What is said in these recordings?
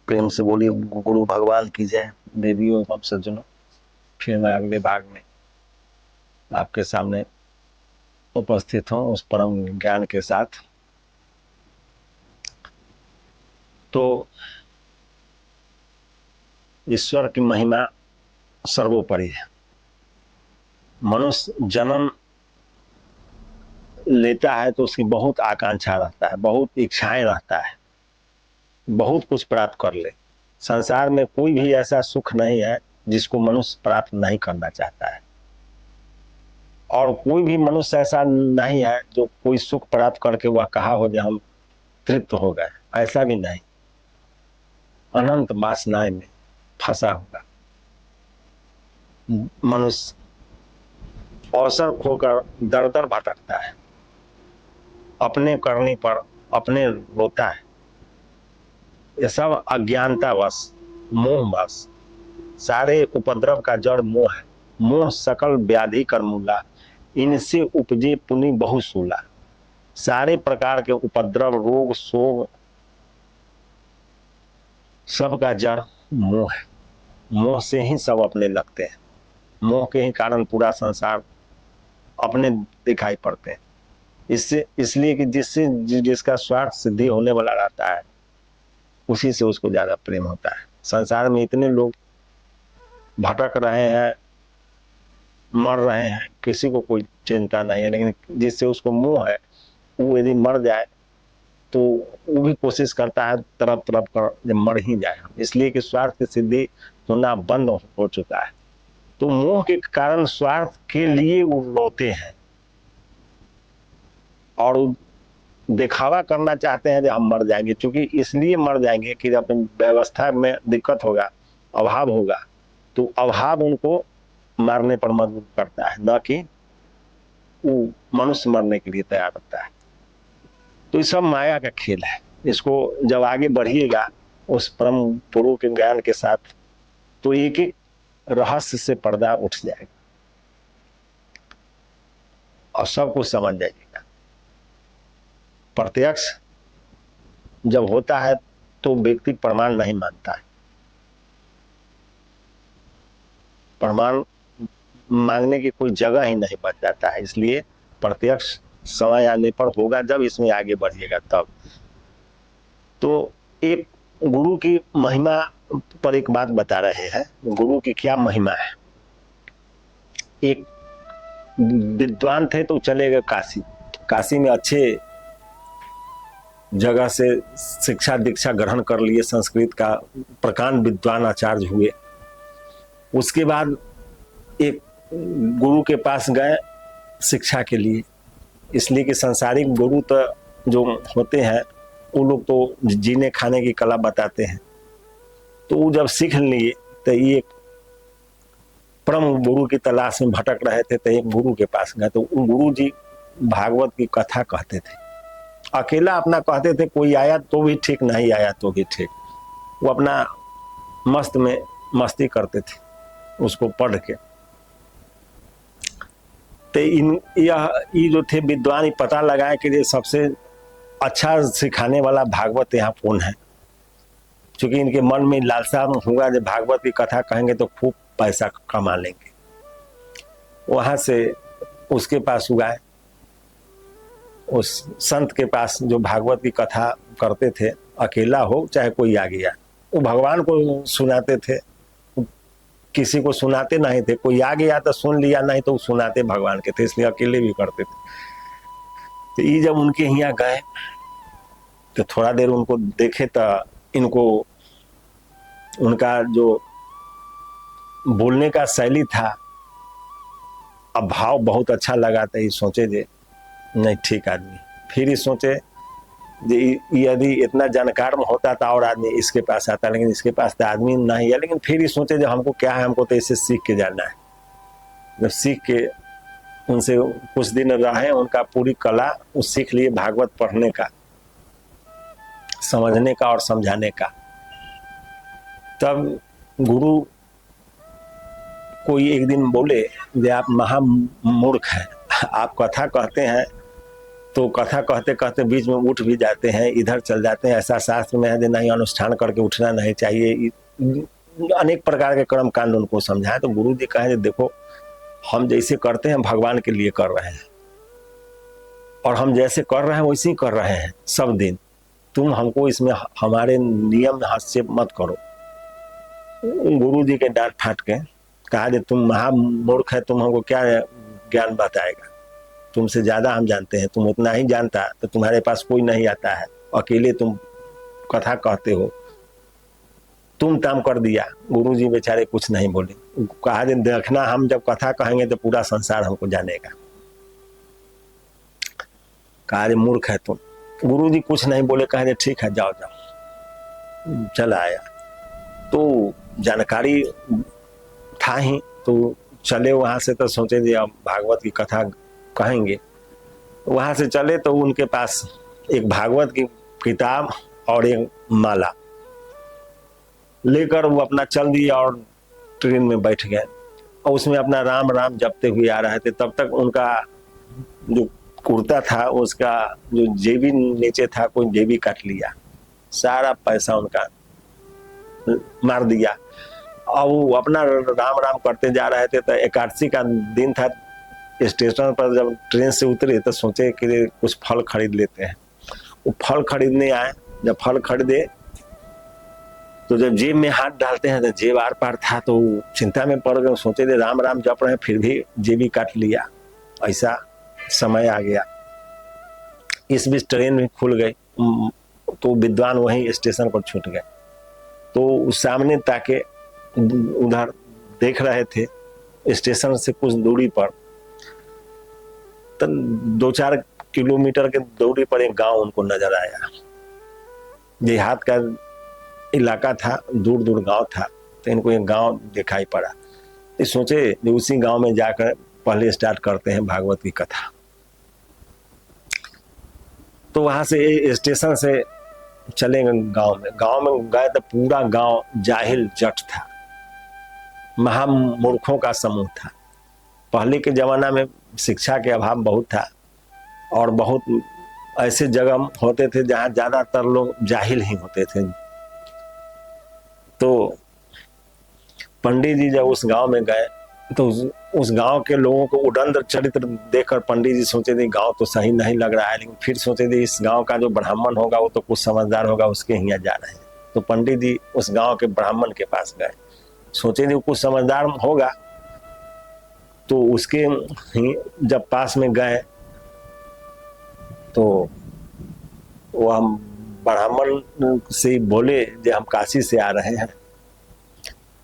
प्रेम से बोलिए गुरु भगवान की जय। देवियों एवं सज्जनों, फिर मैं अगले भाग में आपके सामने उपस्थित हूँ उस परम ज्ञान के साथ। तो ईश्वर की महिमा सर्वोपरि है। मनुष्य जन्म लेता है तो उसकी बहुत आकांक्षा रहता है, बहुत इच्छाएं रहता है, बहुत कुछ प्राप्त कर ले। संसार में कोई भी ऐसा सुख नहीं है जिसको मनुष्य प्राप्त नहीं करना चाहता है, और कोई भी मनुष्य ऐसा नहीं है जो कोई सुख प्राप्त करके वह कहा हो जो हम तृप्त हो गए। ऐसा भी नहीं, अनंत वासनाएं में फंसा होगा मनुष्य, अवसर खोकर दर दर भटकता है, अपने करने पर अपने रोता है। ये सब अज्ञानतावश, मोहवश, सारे उपद्रव का जड़ मोह है। मोह सकल व्याधि कर मूला, इनसे उपजे पुनि बहुसूला। सारे प्रकार के उपद्रव, रोग, शोक, सब का जड़ मोह है। मोह से ही सब अपने लगते हैं, मोह के ही कारण पूरा संसार अपने दिखाई पड़ते हैं। इससे इसलिए कि जिसका स्वार्थ सिद्धि होने वाला रहता है उसी से उसको ज्यादा प्रेम होता है। संसार में इतने लोग भटक रहे हैं, मर रहे हैं, किसी को कोई चिंता नहीं है, लेकिन जिससे उसको मोह है वो यदि मर जाए तो वो भी कोशिश करता है तरफ तरफ कर जब मर ही जाए, इसलिए कि स्वार्थ की सिद्धि होना बंद हो चुका है। तो मोह के कारण स्वार्थ के लिए वो रोते हैं और दिखावा करना चाहते हैं कि हम मर जाएंगे, क्योंकि इसलिए मर जाएंगे कि जब व्यवस्था में दिक्कत होगा, अभाव होगा, तो अभाव उनको मारने पर मजबूर करता है, न कि वो मनुष्य मरने के लिए तैयार रहता है। तो ये सब माया का खेल है। इसको जब आगे बढ़िएगा उस परम गुरु के ज्ञान के साथ, तो एक एक रहस्य से पर्दा उठ जाएगा और सब कुछ समझ जाइएगा। प्रत्यक्ष जब होता है तो व्यक्ति प्रमाण नहीं मानता है, प्रमाण मांगने की कोई जगह ही नहीं बच जाता है। इसलिए प्रत्यक्ष समय आने पर होगा, जब इसमें आगे बढ़िएगा तब। तो एक गुरु की महिमा पर एक बात बता रहे हैं, गुरु की क्या महिमा है। एक विद्वान थे तो चले गए काशी। काशी में अच्छे जगह से शिक्षा दीक्षा ग्रहण कर लिए, संस्कृत का प्रकांड विद्वान आचार्य हुए। उसके बाद एक गुरु के पास गए शिक्षा के लिए, इसलिए कि सांसारिक गुरु तो जो होते हैं वो लोग तो जीने खाने की कला बताते हैं। तो वो जब सीख लिए तो ये परम गुरु की तलाश में भटक रहे थे, तो एक गुरु के पास गए। तो गुरु जी भागवत की कथा कहते थे, अकेला अपना कहते थे, कोई आया तो भी ठीक, नहीं आया तो भी ठीक। वो अपना मस्त में मस्ती करते थे उसको पढ़ के। तो ये जो थे विद्वान पता लगाए कि ये सबसे अच्छा सिखाने वाला भागवत यहाँ कौन है, क्योंकि इनके मन में लालसा होगा जब भागवत की कथा कहेंगे तो खूब पैसा कमा लेंगे। वहां से उसके पास हुआ, उस संत के पास जो भागवत की कथा करते थे, अकेला हो चाहे कोई आ गया, वो भगवान को सुनाते थे, किसी को सुनाते नहीं थे। कोई आ गया तो सुन लिया, नहीं तो सुनाते भगवान के थे, इसलिए अकेले भी करते थे। तो ये जब उनके यहाँ गए तो थोड़ा देर उनको देखे तो इनको उनका जो बोलने का शैली था, अब भाव बहुत अच्छा लगा। तो ये सोचे जे नहीं ठीक आदमी। फिर ये सोचे यदि इतना जानकार में होता था और आदमी इसके पास आता, लेकिन इसके पास तो आदमी नहीं है। लेकिन फिर ये सोचे जो हमको क्या है, हमको तो इसे सीख के जाना है। जब सीख के उनसे कुछ दिन रहे, उनका पूरी कला वो सीख लिए, भागवत पढ़ने का, समझने का और समझाने का। तब गुरु कोई एक दिन बोले जे आप महामूर्ख हैं, आप कथा कहते हैं तो कथा कहते कहते बीच में उठ भी जाते हैं, इधर चल जाते हैं। ऐसा शास्त्र में है नहीं, अनुष्ठान करके उठना नहीं चाहिए। अनेक प्रकार के कर्म कांड उनको समझाए। तो गुरु जी कहे देखो, हम जैसे करते हैं भगवान के लिए कर रहे हैं, और हम जैसे कर रहे हैं वैसे ही कर रहे हैं सब दिन। तुम हमको इसमें हमारे नियम हस्तक्षेप मत करो। गुरु जी के डांट फाट के कहा कि तुम महामूर्ख है, तुम हमको क्या ज्ञान बताएगा, तुमसे ज्यादा हम जानते हैं, तुम उतना ही जानता तो तुम्हारे पास कोई नहीं आता है, अकेले तुम कथा कहते हो। तुम ताम कर दिया। गुरु जी बेचारे कुछ नहीं बोले। कहा देखना, हम जब कथा कहेंगे तो पूरा संसार हमको जानेगा। कहा मूर्ख है तुम। गुरु जी कुछ नहीं बोले, कहा ठीक है जाओ जाओ। चला आया तो जानकारी था ही, तो चले वहां से। तो सोचे जी अब भागवत की कथा कहेंगे। वहां से चले तो उनके पास एक भागवत की किताब और एक माला लेकर वो अपना चल दिया और ट्रेन में बैठ गए, और उसमें अपना राम राम जपते हुए आ रहे थे। तब तक उनका जो कुर्ता था उसका जो जेबी नीचे था, कोई जेबी काट लिया, सारा पैसा उनका मार दिया। और वो अपना राम राम करते जा रहे थे। तो एकादशी का दिन था। स्टेशन पर जब ट्रेन से उतरे तो सोचे कि कुछ फल खरीद लेते हैं। वो फल खरीदने आए। जब फल खरीदे तो जब जेब में हाथ डालते हैं तो जेब आर पार था, तो चिंता में पड़ गए। सोचे थे राम राम जप रहे हैं, फिर भी जेबी काट लिया। ऐसा समय आ गया। इस बीच ट्रेन भी खुल गई, तो विद्वान वहीं स्टेशन पर छूट गए। तो उस सामने ताके उधर देख रहे थे, स्टेशन से कुछ दूरी पर, तो 2-4 किलोमीटर के दूरी पर एक गांव उनको नजर आया। देहात का इलाका था, दूर दूर गांव था। तो इनको एक गांव दिखाई पड़ा। तो सोचे उसी गांव में जाकर पहले स्टार्ट करते हैं भागवत की कथा। तो वहां से स्टेशन से चले गांव में। गांव में गए तो पूरा गांव जाहिल जट था, महामूर्खों का समूह था। पहले के जमाना में शिक्षा के अभाव बहुत था, और बहुत ऐसे जगह होते थे जहां ज्यादातर लोग जाहिल ही होते थे। तो पंडित जी जब उस गांव में गए तो उस गांव के लोगों को उदंड चरित्र देखकर पंडित जी सोचे थे गांव तो सही नहीं लग रहा है। लेकिन फिर सोचे थे इस गांव का जो ब्राह्मण होगा वो तो कुछ समझदार होगा, उसके यहाँ जा रहे हैं। तो पंडित जी उस गांव के ब्राह्मण के पास गए। सोचे थे कुछ समझदार होगा। तो उसके ही जब पास में गए तो वो हम ब्राह्मण से बोले जो हम काशी से आ रहे हैं।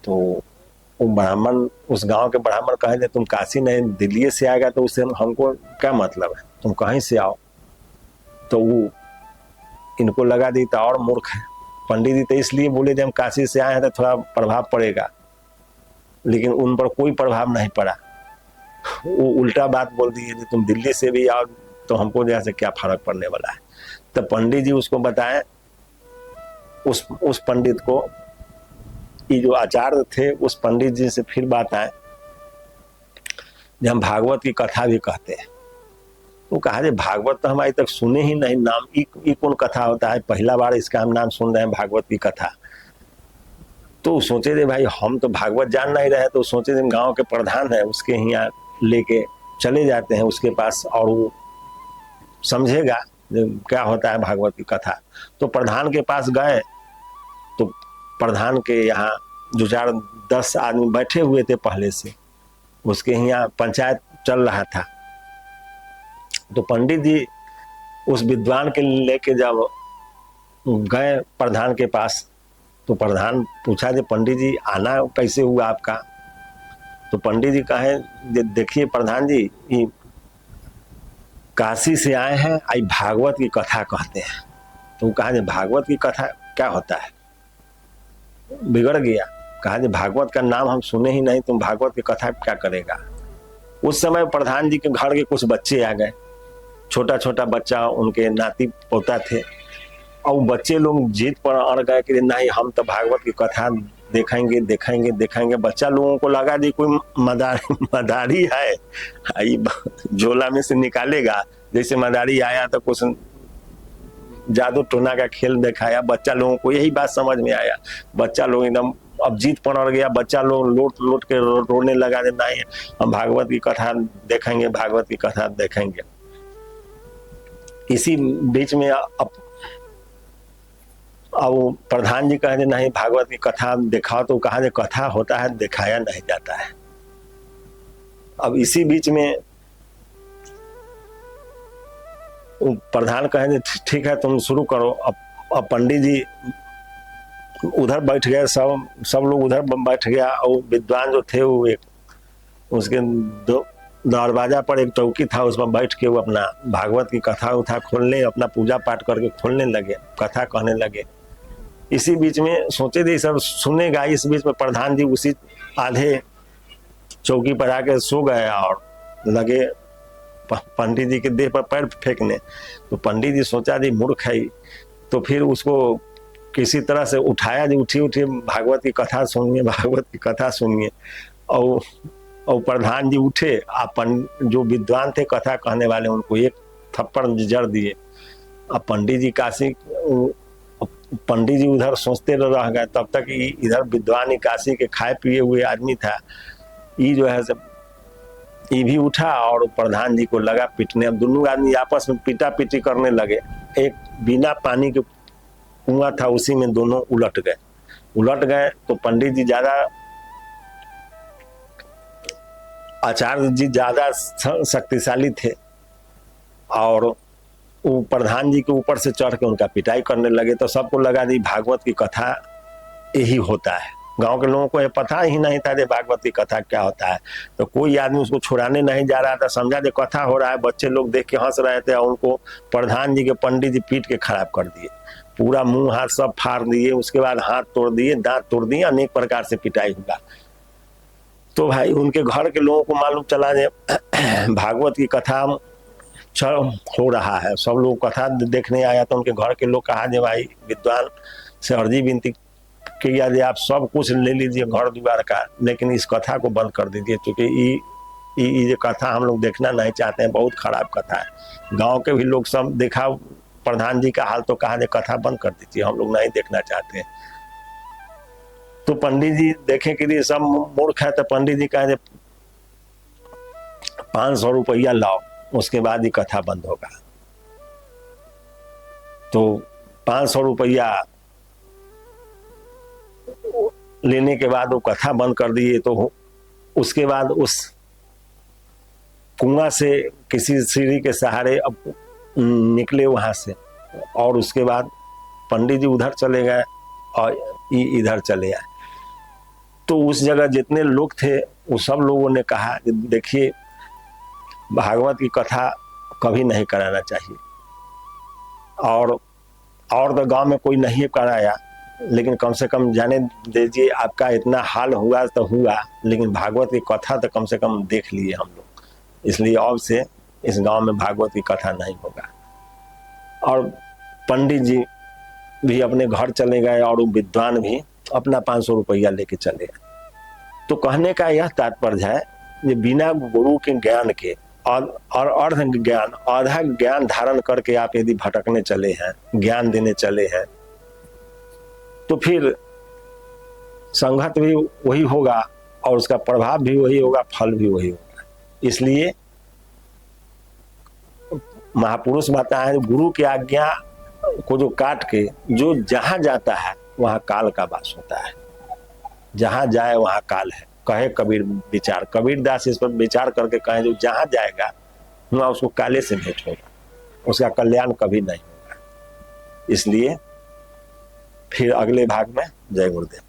तो वो ब्राह्मण, उस गांव के ब्राह्मण कहे तुम काशी नहीं दिल्ली से आएगा तो उससे हमको क्या मतलब है, तुम कहीं से आओ। तो वो इनको लगा दी तो और मूर्ख है। पंडित जी तो इसलिए बोले जब हम काशी से आए हैं तो थोड़ा प्रभाव पड़ेगा, लेकिन उन पर कोई प्रभाव नहीं पड़ा। वो उल्टा बात बोल दी है, तुम दिल्ली से भी आओ तो हमको जैसे क्या फर्क पड़ने वाला है। तो पंडित जी उसको बताएं, उस पंडित को, ये जो आचार्य थे उस पंडित जी से फिर बात आए जब हम भागवत की कथा भी कहते हैं। तो कहा भागवत तो हम आज तक सुने ही नहीं, नाम ये कौन कथा होता है, पहला बार इसका हम नाम सुन रहे हैं भागवत की कथा। तो सोचे थे भाई हम तो भागवत जान नहीं रहे। तो सोचे थे गांव के प्रधान है उसके यहाँ लेके चले जाते हैं उसके पास, और वो समझेगा क्या होता है भागवत की कथा। तो प्रधान के पास गए तो प्रधान के यहाँ जो 4-10 आदमी बैठे हुए थे पहले से, उसके यहाँ पंचायत चल रहा था। तो पंडित जी उस विद्वान के लेके जब गए प्रधान के पास, तो प्रधान पूछा कि पंडित जी आना कैसे हुआ आपका। तो पंडित जी कहे देखिए प्रधान जी, ये काशी से आए हैं, आई भागवत की कथा कहते हैं। तो कहा भागवत की कथा क्या होता है, बिगड़ गया। कहा भागवत का नाम हम सुने ही नहीं, तुम भागवत की कथा क्या करेगा। उस समय प्रधान जी के घर के कुछ बच्चे आ गए, छोटा छोटा बच्चा, उनके नाती पोता थे। और बच्चे लोग जीत पर अड़ गए कि नहीं हम तो भागवत की कथा देखेंगे देखेंगे देखेंगे। बच्चा लोगों को लगा जी कोई मदारी है, झोला में से निकालेगा जैसे मदारी आया तो कुछ जादू टोना का खेल दिखाया, बच्चा लोगों को यही बात समझ में आया। बच्चा लोग एकदम अब जीत पड़ गया, बच्चा लोग लोट लोट के रोने लगा, नहीं हम भागवत की कथा देखेंगे, भागवत की कथा देखेंगे। इसी बीच में अब प्रधान जी कहे नहीं भागवत की कथा दिखाओ, तो कहा कथा होता है दिखाया नहीं जाता है। अब इसी बीच में प्रधान कहे ठीक है तुम शुरू करो। अब पंडित जी उधर बैठ गए, सब लोग उधर बैठ गया, और विद्वान जो थे वो एक उसके दरवाजा पर एक चौकी था, उसमें बैठ के वो अपना भागवत की कथा उठा खोलने, अपना पूजा पाठ करके खोलने लगे, कथा कहने लगे। इसी बीच में सोचे थे सब सुनेगा, इस बीच में प्रधान जी उसी आधे चौकी पर आके सो गए और लगे पंडित जी के देह पर पैर फेंकने। तो पंडित जी सोचा जी मूर्ख है, तो फिर उसको किसी तरह से उठाया जी, उठिए भागवत की कथा सुनिए, भागवत की कथा सुनिए। और प्रधान जी उठे, जो विद्वान थे कथा कहने वाले उनको एक थप्पड़ जड़ दिए। अब पंडित जी उधर सोचते रह गए, तब तक इधर विद्वान ही काशी के खाए पिए हुए आदमी था, ये जो है सब ये भी उठा और प्रधान जी को लगा पीटने। अब दोनों आदमी आपस में पीटा पीटी करने लगे। एक बिना पानी के कुआं था, उसी में दोनों उलट गए। तो पंडित जी ज्यादा, आचार्य जी ज्यादा शक्तिशाली थे और वो प्रधान जी के ऊपर से चढ़ के उनका पिटाई करने लगे। तो सबको लगा दी भागवत की कथा यही होता है। गांव के लोगों को ये पता ही नहीं था कि भागवत की कथा क्या होता है। तो कोई आदमी उसको छुड़ाने नहीं जा रहा था, समझा कि कथा हो रहा है। बच्चे लोग देख के हंस रहे थे और उनको प्रधान जी के पंडित जी पीट के खराब कर दिए, पूरा मुंह हाथ सब फाड़ दिए, उसके बाद हाथ तोड़ दिए, दांत तोड़ दिए, अनेक प्रकार से पिटाई हुआ। तो भाई उनके घर के लोगों को मालूम चला भागवत की कथा हो रहा है, सब लोग कथा देखने आया। तो उनके घर के लोग कहा भाई विद्वान से अर्जी विनती किया जी, आप सब कुछ ले लीजिए घर द्वार का, लेकिन इस कथा को बंद कर दीजिए, क्योंकि ये कथा हम लोग देखना नहीं चाहते हैं, बहुत खराब कथा है। गांव के भी लोग सब देखा प्रधान जी का हाल, तो कहा कथा बंद कर दीजिए, हम लोग नहीं देखना चाहते हैं। तो पंडित जी देखे कि ये सब मूर्ख है, तो पंडित जी कहे 500 रुपया लाओ, उसके बाद ही कथा बंद होगा। तो 500 रुपया लेने के बाद वो कथा बंद कर दिए। तो उसके बाद उस कुआं से किसी सीढ़ी के सहारे अब निकले वहां से, और उसके बाद पंडित जी उधर चले गए और इधर चले आए। तो उस जगह जितने लोग थे वो सब लोगों ने कहा कि देखिए भागवत की कथा कभी नहीं कराना चाहिए, और तो गांव में कोई नहीं कराया, लेकिन कम से कम जाने दीजिए, आपका इतना हाल हुआ तो हुआ, लेकिन भागवत की कथा तो कम से कम देख लिए हम लोग, इसलिए अब से इस गांव में भागवत की कथा नहीं होगा। और पंडित जी भी अपने घर चले गए और वो विद्वान भी अपना 500 रुपया लेके चले गए। तो कहने का यह तात्पर्य है कि बिना गुरु के ज्ञान के और अर्ध ज्ञान, आधा ज्ञान धारण करके आप यदि भटकने चले हैं, ज्ञान देने चले हैं, तो फिर संगत भी वही होगा और उसका प्रभाव भी वही होगा, फल भी वही होगा। इसलिए महापुरुष बताएं गुरु की आज्ञा को जो काट के जो जहां जाता है वहां काल का वास होता है, जहां जाए वहां काल है। कहे कबीर विचार, कबीर दास इस पर विचार करके कहे जो जहां जाएगा वहां उसको काले से भेंट होगा, उसका कल्याण कभी नहीं होगा। इसलिए फिर अगले भाग में जय गुरुदेव।